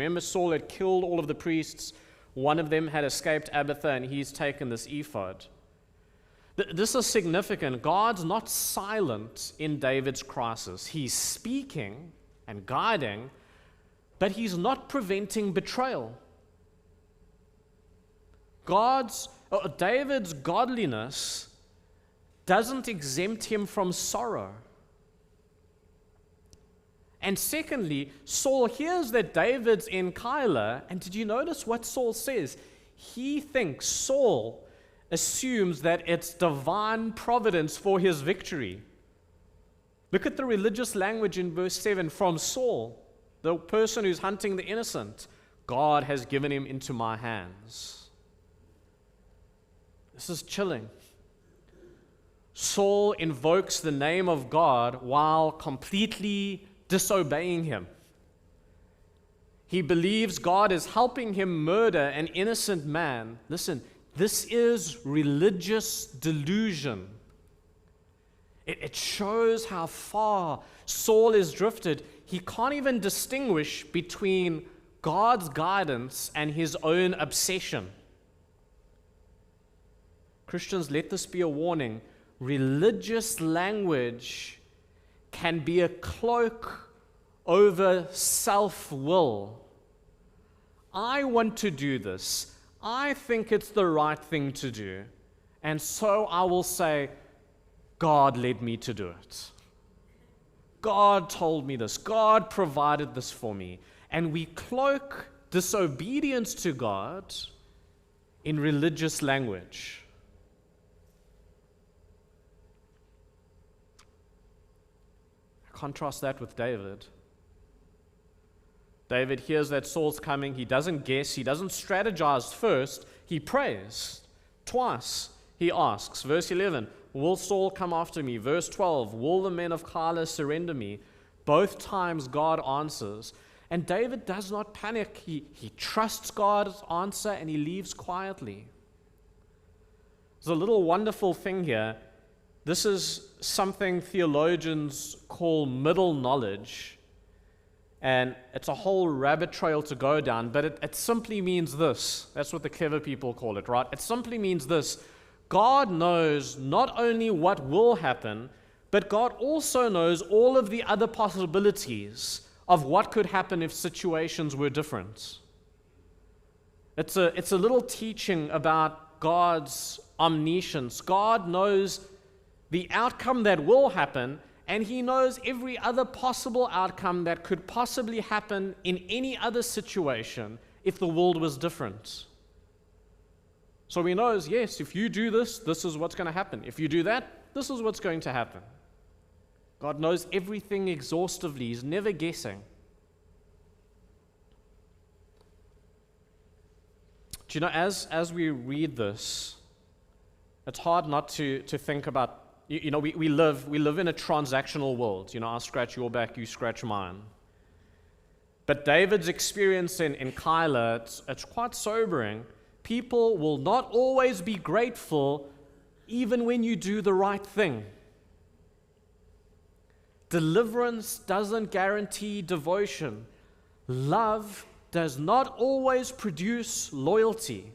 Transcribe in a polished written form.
Remember, Saul had killed all of the priests. One of them had escaped Abiathar, and he's taken this ephod. This is significant. God's not silent in David's crisis. He's speaking and guiding, but he's not preventing betrayal. David's godliness doesn't exempt him from sorrow. And secondly, Saul hears that David's in Keilah, and did you notice what Saul says? Saul assumes that it's divine providence for his victory. Look at the religious language in verse 7 from Saul, the person who's hunting the innocent. God has given him into my hands. This is chilling. Saul invokes the name of God while completely disobeying him. He believes God is helping him murder an innocent man. Listen, this is religious delusion. It shows how far Saul is drifted. He can't even distinguish between God's guidance and his own obsession. Christians, let this be a warning. Religious language can be a cloak over self-will. I want to do this. I think it's the right thing to do. And so I will say, God led me to do it. God told me this. God provided this for me. And we cloak disobedience to God in religious language. Contrast that with David. David hears that Saul's coming. He doesn't guess. He doesn't strategize first. He prays. Twice he asks. Verse 11, will Saul come after me? Verse 12, will the men of Keilah surrender me? Both times God answers. And David does not panic. He trusts God's answer and he leaves quietly. There's a little wonderful thing here. This is something theologians call middle knowledge, and it's a whole rabbit trail to go down, but it simply means this. That's what the clever people call it, right? It simply means this. God knows not only what will happen, but God also knows all of the other possibilities of what could happen if situations were different. It's a little teaching about God's omniscience. God knows the outcome that will happen, and he knows every other possible outcome that could possibly happen in any other situation if the world was different. So he knows, yes, if you do this, this is what's going to happen. If you do that, this is what's going to happen. God knows everything exhaustively. He's never guessing. Do you know, as we read this, it's hard not to think about, we live in a transactional world. I scratch your back, you scratch mine. But David's experience in Keilah, it's quite sobering. People will not always be grateful even when you do the right thing. Deliverance doesn't guarantee devotion. Love does not always produce loyalty.